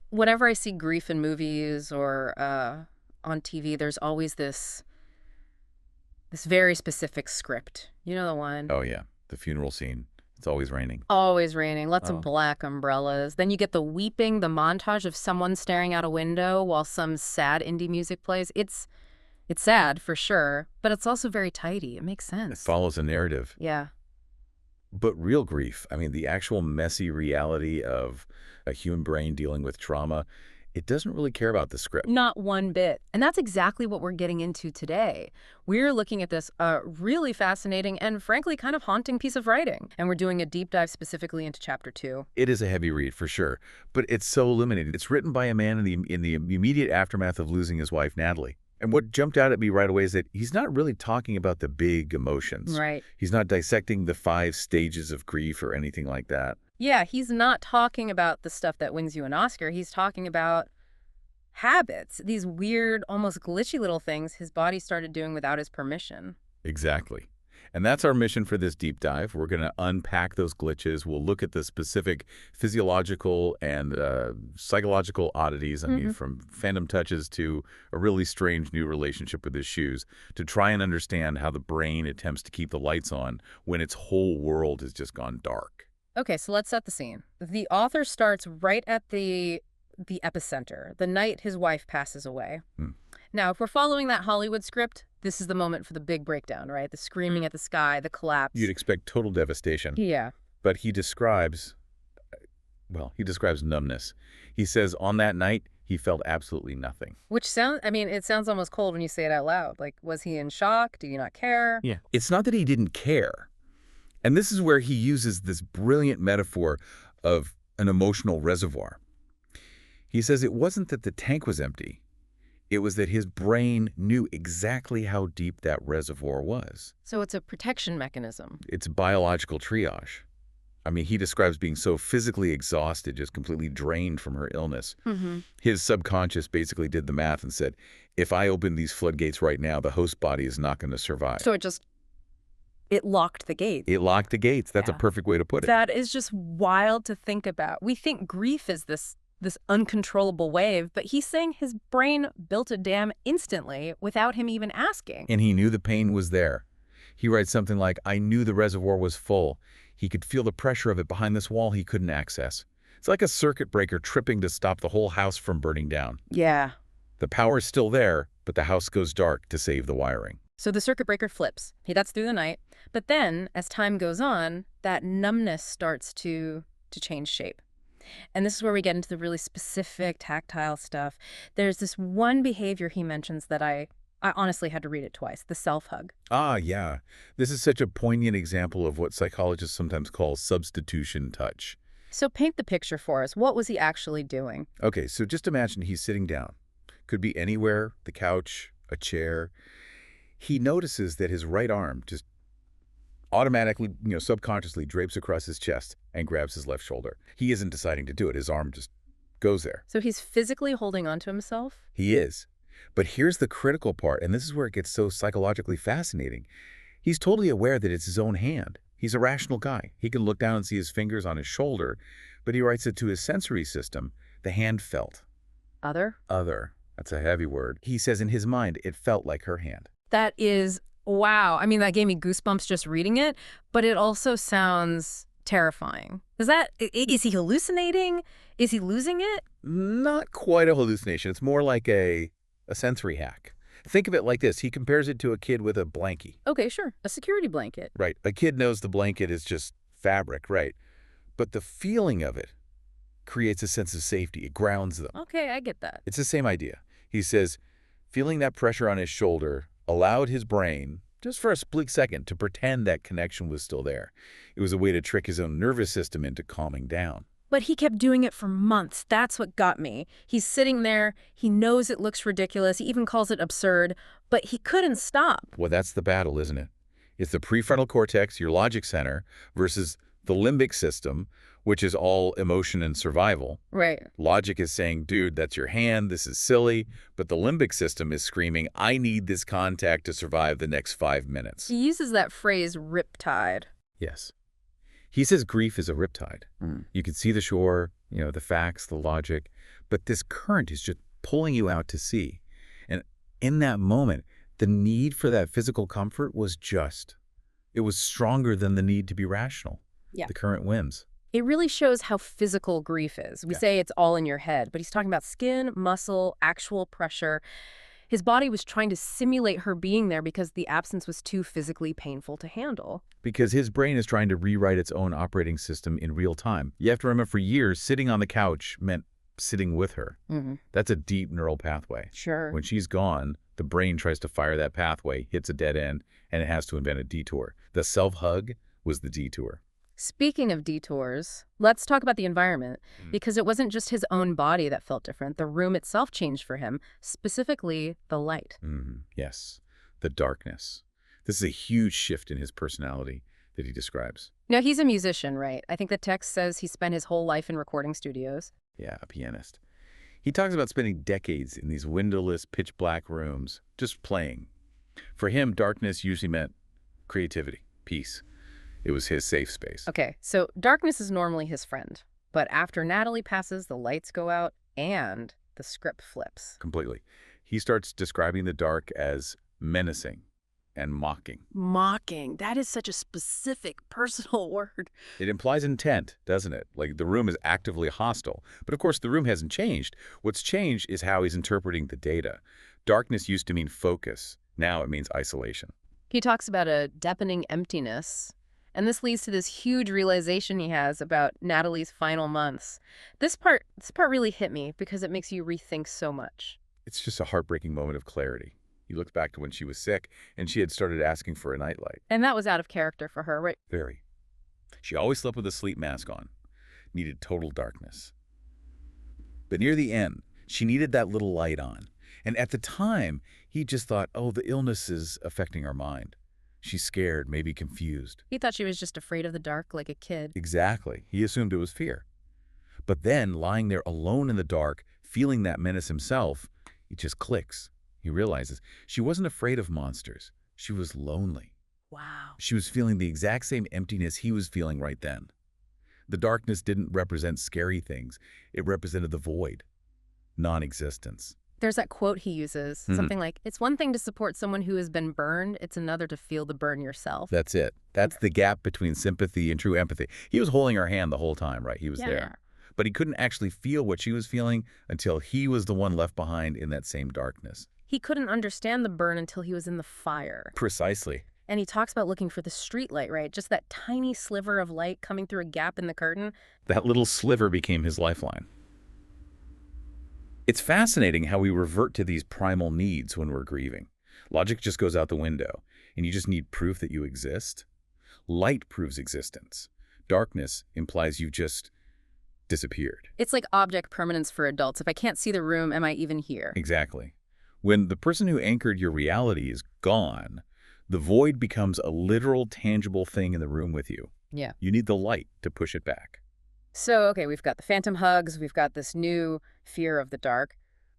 Whenever I see grief in movies or on TV, there's always this very specific script. You know the one? Oh, yeah. The funeral scene. It's always raining. Always raining, lots of Oh. black umbrellas. Then you get the weeping, the montage of someone staring out a window while some sad indie music plays. It's sad for sure, but it's also very tidy. It makes It sense. follows a narrative. Yeah. But real grief, I mean, the actual messy reality of a human brain dealing with trauma, it doesn't really care about the script. Not one bit. And that's exactly what we're getting into today. We're looking at this really fascinating and frankly kind of haunting piece of writing. And we're doing a deep dive specifically into chapter 2. It is a heavy read for sure, but it's so illuminating. It's written by a man in the immediate aftermath of losing his wife, Natalie. And what jumped out at me right away is that he's not really talking about the big emotions. Right. He's not dissecting the 5 stages of grief or anything like that. Yeah, he's not talking about the stuff that wins you an Oscar. He's talking about habits, these weird, almost glitchy little things his body started doing without his permission. Exactly. And that's our mission for this deep dive. We're going to unpack those glitches. We'll look at the specific physiological and psychological oddities. I mean, from phantom touches to a really strange new relationship with his shoes, to try and understand how the brain attempts to keep the lights on when its whole world has just gone dark. Okay, so let's set the scene. The author starts right at the epicenter, the night his wife passes away. Now, if we're following that Hollywood script, this is the moment for the big breakdown, right? The screaming at the sky, the collapse. You'd expect total devastation. Yeah. But he describes numbness. He says on that night, he felt absolutely nothing. Which it sounds almost cold when you say it out loud. Like, was he in shock? Did he not care? Yeah. It's not that he didn't care. And this is where he uses this brilliant metaphor of an emotional reservoir. He says it wasn't that the tank was empty. It was that his brain knew exactly how deep that reservoir was. So it's a protection mechanism. It's biological triage. I mean, he describes being so physically exhausted, just completely drained from her illness. His subconscious basically did the math and said, if I open these floodgates right now, the host body is not going to survive. So it locked the gates. It locked the gates. That's Yeah. a perfect way to put it. That is just wild to think about. We think grief is this uncontrollable wave, but he's saying his brain built a dam instantly without him even asking. And he knew the pain was there. He writes something like, I knew the reservoir was full. He could feel the pressure of it behind this wall he couldn't access. It's like a circuit breaker tripping to stop the whole house from burning down. Yeah. The power is still there, but the house goes dark to save the wiring. So the circuit breaker flips. That's through the night. But then, as time goes on, that numbness starts to change shape. And this is where we get into the really specific tactile stuff. There's this one behavior he mentions that I honestly had to read it twice, the self-hug. Ah, yeah. This is such a poignant example of what psychologists sometimes call substitution touch. So paint the picture for us. What was he actually doing? Okay, so just imagine he's sitting down. Could be anywhere, the couch, a chair. He notices that his right arm just automatically, subconsciously drapes across his chest and grabs his left shoulder. He isn't deciding to do it. His arm just goes there. So he's physically holding on to himself? He is. But here's the critical part, and this is where it gets so psychologically fascinating. He's totally aware that it's his own hand. He's a rational guy. He can look down and see his fingers on his shoulder, but he writes it to his sensory system. The hand felt. Other? That's a heavy word. He says in his mind, it felt like her hand. That is, wow. I mean, that gave me goosebumps just reading it, but it also sounds terrifying. Is he hallucinating? Is he losing it? Not quite a hallucination. It's more like a sensory hack. Think of it like this. He compares it to a kid with a blankie. Okay, sure. A security blanket. Right. A kid knows the blanket is just fabric, right? But the feeling of it creates a sense of safety. It grounds them. Okay, I get that. It's the same idea. He says, feeling that pressure on his shoulder allowed his brain, just for a split second, to pretend that connection was still there. It was a way to trick his own nervous system into calming down. But he kept doing it for months. That's what got me. He's sitting there. He knows it looks ridiculous. He even calls it absurd. But he couldn't stop. Well, that's the battle, isn't it? It's the prefrontal cortex, your logic center, versus the limbic system, which is all emotion and survival. Right. Logic is saying, dude, that's your hand. This is silly. But the limbic system is screaming, I need this contact to survive the next 5 minutes. He uses that phrase, riptide. Yes. He says grief is a riptide. You can see the shore, the facts, the logic, but this current is just pulling you out to sea. And in that moment, the need for that physical comfort it was stronger than the need to be rational. Yeah. The current wins. It really shows how physical grief is. We say it's all in your head, but he's talking about skin, muscle, actual pressure. His body was trying to simulate her being there because the absence was too physically painful to handle. Because his brain is trying to rewrite its own operating system in real time. You have to remember, for years, sitting on the couch meant sitting with her. That's a deep neural pathway. Sure. When she's gone, the brain tries to fire that pathway, hits a dead end, and it has to invent a detour. The self-hug was the detour. Speaking of detours, let's talk about the environment, because it wasn't just his own body that felt different. The room itself changed for him, specifically the light. Yes, the darkness. This is a huge shift in his personality that he describes. Now, he's a musician, right? I think the text says he spent his whole life in recording studios. Yeah, a pianist. He talks about spending decades in these windowless, pitch-black rooms, just playing. For him, darkness usually meant creativity, peace. It was his safe space. Okay, so darkness is normally his friend. But after Natalie passes, the lights go out and the script flips. Completely. He starts describing the dark as menacing and mocking. Mocking. That is such a specific, personal word. It implies intent, doesn't it? Like the room is actively hostile. But of course, the room hasn't changed. What's changed is how he's interpreting the data. Darkness used to mean focus. Now it means isolation. He talks about a deafening emptiness. And this leads to this huge realization he has about Natalie's final months. This part really hit me because it makes you rethink so much. It's just a heartbreaking moment of clarity. He looks back to when she was sick and she had started asking for a nightlight. And that was out of character for her, right? Very. She always slept with a sleep mask on. Needed total darkness. But near the end, she needed that little light on. And at the time, he just thought, oh, the illness is affecting her mind. She's scared, maybe confused. He thought she was just afraid of the dark like a kid. Exactly. He assumed it was fear. But then, lying there alone in the dark, feeling that menace himself, it just clicks. He realizes she wasn't afraid of monsters. She was lonely. Wow. She was feeling the exact same emptiness he was feeling right then. The darkness didn't represent scary things. It represented the void, non-existence. There's that quote he uses, something like, it's one thing to support someone who has been burned, it's another to feel the burn yourself. That's it. That's the gap between sympathy and true empathy. He was holding her hand the whole time, right? He was there. But he couldn't actually feel what she was feeling until he was the one left behind in that same darkness. He couldn't understand the burn until he was in the fire. Precisely. And he talks about looking for the street light, right? Just that tiny sliver of light coming through a gap in the curtain. That little sliver became his lifeline. It's fascinating how we revert to these primal needs when we're grieving. Logic just goes out the window, and you just need proof that you exist. Light proves existence. Darkness implies you just disappeared. It's like object permanence for adults. If I can't see the room, am I even here? Exactly. When the person who anchored your reality is gone, the void becomes a literal, tangible thing in the room with you. Yeah. You need the light to push it back. So, okay, we've got the phantom hugs, we've got this new fear of the dark,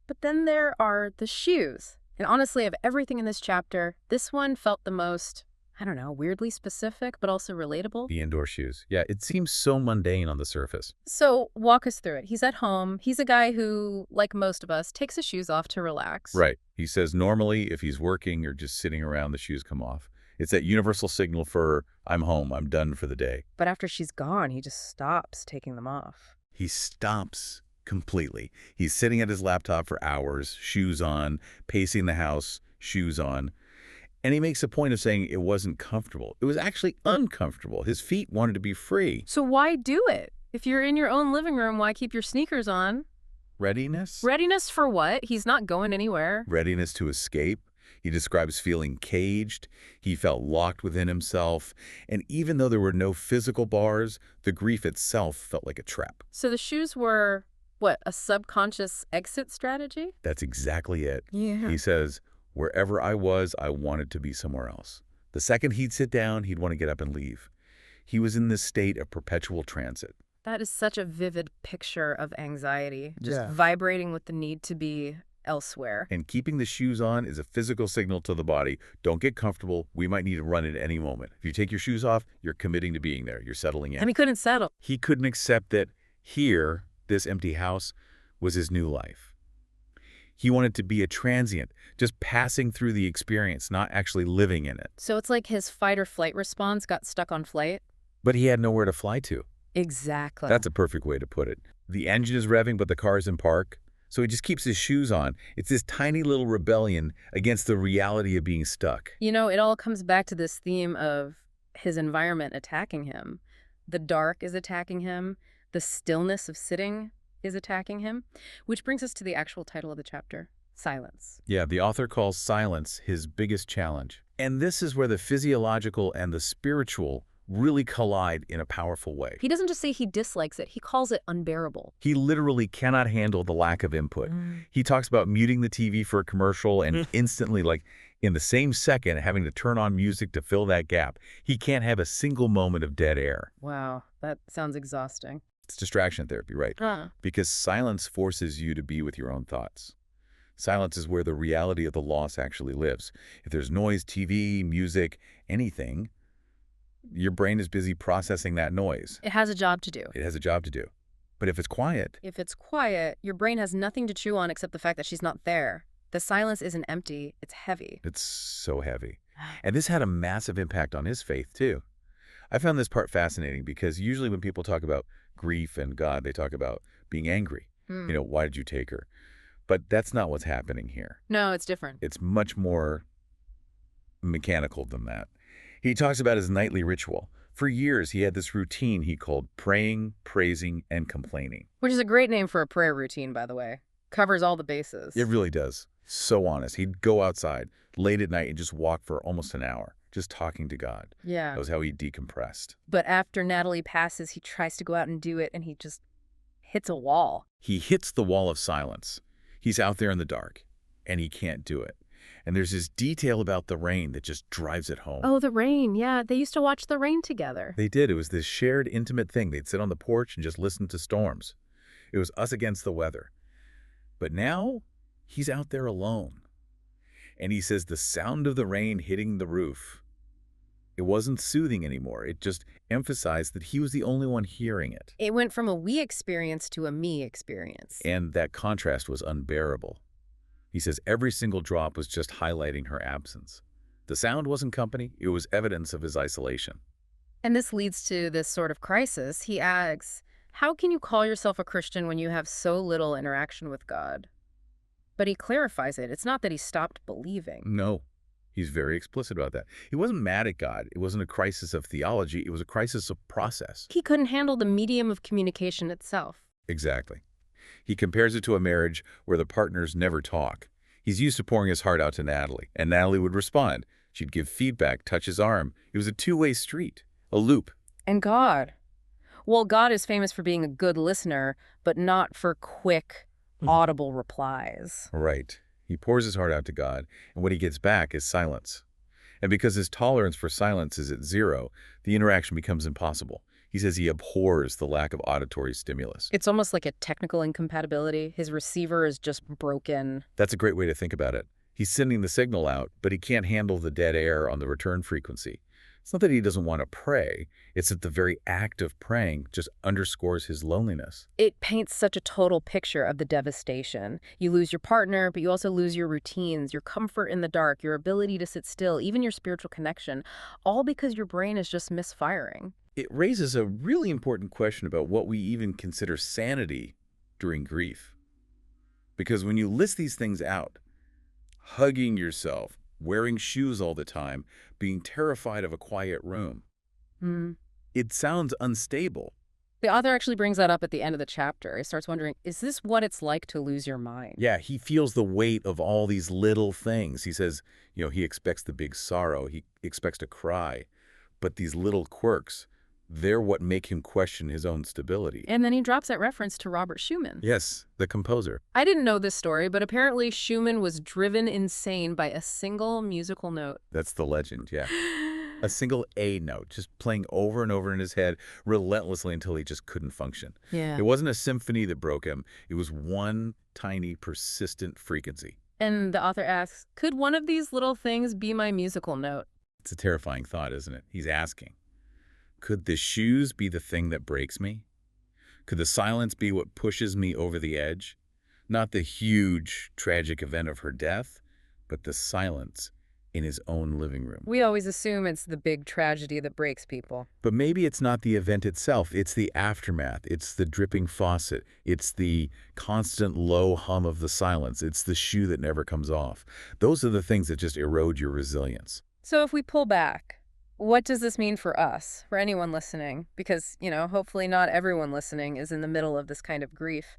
but then there are the shoes. And honestly, of everything in this chapter, this one felt the most, I don't know, weirdly specific, but also relatable. The indoor shoes. Yeah, it seems so mundane on the surface. So walk us through it. He's at home. He's a guy who, like most of us, takes his shoes off to relax. Right. He says normally if he's working or just sitting around, the shoes come off. It's that universal signal for, I'm home, I'm done for the day. But after she's gone, he just stops taking them off. He stops completely. He's sitting at his laptop for hours, shoes on, pacing the house, shoes on. And he makes a point of saying it wasn't comfortable. It was actually uncomfortable. His feet wanted to be free. So why do it? If you're in your own living room, why keep your sneakers on? Readiness? Readiness for what? He's not going anywhere. Readiness to escape. He describes feeling caged. He felt locked within himself. And even though there were no physical bars, the grief itself felt like a trap. So the shoes were, what, a subconscious exit strategy? That's exactly it. Yeah. He says, wherever I was, I wanted to be somewhere else. The second he'd sit down, he'd want to get up and leave. He was in this state of perpetual transit. That is such a vivid picture of anxiety, just vibrating with the need to be elsewhere. And keeping the shoes on is a physical signal to the body. Don't get comfortable. We might need to run at any moment. If you take your shoes off, you're committing to being there. You're settling in. And he couldn't settle. He couldn't accept that here, this empty house, was his new life. He wanted to be a transient, just passing through the experience, not actually living in it. So it's like his fight or flight response got stuck on flight? But he had nowhere to fly to. Exactly. That's a perfect way to put it. The engine is revving, but the car's in park. So he just keeps his shoes on. It's this tiny little rebellion against the reality of being stuck. You know, it all comes back to this theme of his environment attacking him. The dark is attacking him. The stillness of sitting is attacking him. Which brings us to the actual title of the chapter, Silence. Yeah, the author calls silence his biggest challenge. And this is where the physiological and the spiritual really collide in a powerful way. He doesn't just say he dislikes it, he calls it unbearable. He literally cannot handle the lack of input. He talks about muting the TV for a commercial and instantly, like in the same second, having to turn on music to fill that gap. He can't have a single moment of dead air. Wow, that sounds exhausting. It's distraction therapy, right? Because silence forces you to be with your own thoughts. Silence is where the reality of the loss actually lives. If there's noise, TV, music, anything, your brain is busy processing that noise. It has a job to do. It has a job to do. But if it's quiet, your brain has nothing to chew on except the fact that she's not there. The silence isn't empty, it's heavy. it's so heavy. And this had a massive impact on his faith, too. I found this part fascinating because usually when people talk about grief and God, they talk about being angry. You know, why did you take her? But that's not what's happening here. No, it's different. It's much more mechanical than that. He talks about his nightly ritual. For years, he had this routine he called praying, praising, and complaining. Which is a great name for a prayer routine, by the way. Covers all the bases. It really does. So honest. He'd go outside late at night and just walk for almost an hour, just talking to God. Yeah. That was how he decompressed. But after Natalie passes, he tries to go out and do it, and he just hits a wall. He hits the wall of silence. He's out there in the dark, and he can't do it. And there's this detail about the rain that just drives it home. Oh, the rain. Yeah, they used to watch the rain together. They did. It was this shared, intimate thing. They'd sit on the porch and just listen to storms. It was us against the weather. But now, he's out there alone. And he says the sound of the rain hitting the roof, it wasn't soothing anymore. It just emphasized that he was the only one hearing it. It went from a we experience to a me experience. And that contrast was unbearable. He says every single drop was just highlighting her absence. The sound wasn't company, it was evidence of his isolation. And this leads to this sort of crisis. He asks, how can you call yourself a Christian when you have so little interaction with God? But he clarifies it. It's not that he stopped believing. No, he's very explicit about that. He wasn't mad at God. It wasn't a crisis of theology. It was a crisis of process. He couldn't handle the medium of communication itself. Exactly. He compares it to a marriage where the partners never talk. He's used to pouring his heart out to Natalie, and Natalie would respond. She'd give feedback, touch his arm. It was a two-way street, a loop. And God? Well, God is famous for being a good listener, but not for quick, audible replies. Right. He pours his heart out to God, and what he gets back is silence. And because his tolerance for silence is at zero, the interaction becomes impossible. He says he abhors the lack of auditory stimulus. It's almost like a technical incompatibility. His receiver is just broken. That's a great way to think about it. He's sending the signal out, but he can't handle the dead air on the return frequency. It's not that he doesn't want to pray. It's that the very act of praying just underscores his loneliness. It paints such a total picture of the devastation. You lose your partner, but you also lose your routines, your comfort in the dark, your ability to sit still, even your spiritual connection, all because your brain is just misfiring. It raises a really important question about what we even consider sanity during grief. Because when you list these things out, hugging yourself, wearing shoes all the time, being terrified of a quiet room, it sounds unstable. The author actually brings that up at the end of the chapter. He starts wondering, is this what it's like to lose your mind? Yeah, he feels the weight of all these little things. He says, you know, he expects the big sorrow. He expects to cry. But these little quirks, they're what make him question his own stability. And then he drops that reference to Robert Schumann. Yes, the composer. I didn't know this story, but apparently Schumann was driven insane by a single musical note. That's the legend, yeah. A single A note, just playing over and over in his head relentlessly until he just couldn't function. Yeah. It wasn't a symphony that broke him. It was one tiny, persistent frequency. And the author asks, could one of these little things be my musical note? It's a terrifying thought, isn't it? He's asking, could the shoes be the thing that breaks me? Could the silence be what pushes me over the edge? Not the huge, tragic event of her death, but the silence in his own living room. We always assume it's the big tragedy that breaks people. But maybe it's not the event itself. It's the aftermath. It's the dripping faucet. It's the constant low hum of the silence. It's the shoe that never comes off. Those are the things that just erode your resilience. So if we pull back, what does this mean for us, for anyone listening? Because, hopefully not everyone listening is in the middle of this kind of grief.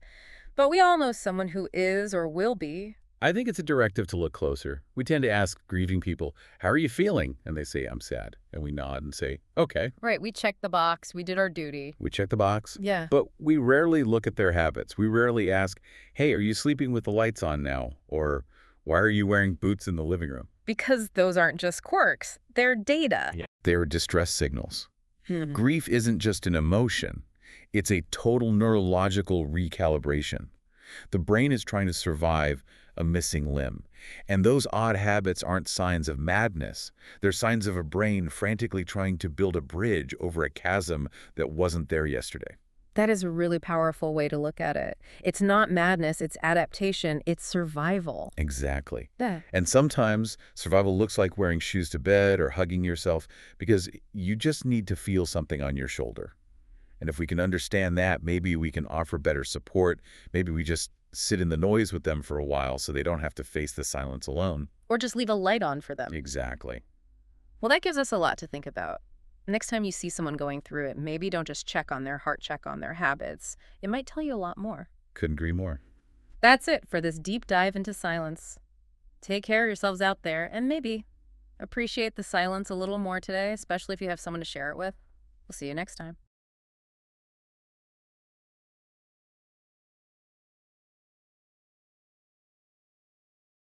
But we all know someone who is or will be. I think it's a directive to look closer. We tend to ask grieving people, how are you feeling? And they say, I'm sad. And we nod and say, okay. Right, we checked the box. We did our duty. We check the box. Yeah. But we rarely look at their habits. We rarely ask, hey, are you sleeping with the lights on now? Or why are you wearing boots in the living room? Because those aren't just quirks. They're data. Yeah. They're distress signals. Grief isn't just an emotion. It's a total neurological recalibration. The brain is trying to survive a missing limb. And those odd habits aren't signs of madness. They're signs of a brain frantically trying to build a bridge over a chasm that wasn't there yesterday. That is a really powerful way to look at it. It's not madness, it's adaptation, it's survival. Exactly. Yeah. And sometimes survival looks like wearing shoes to bed or hugging yourself because you just need to feel something on your shoulder. And if we can understand that, maybe we can offer better support. Maybe we just sit in the noise with them for a while so they don't have to face the silence alone. Or just leave a light on for them. Exactly. Well, that gives us a lot to think about. Next time you see someone going through it, maybe don't just check on their heart, check on their habits. It might tell you a lot more. Couldn't agree more. That's it for this deep dive into silence. Take care of yourselves out there and maybe appreciate the silence a little more today, especially if you have someone to share it with. We'll see you next time.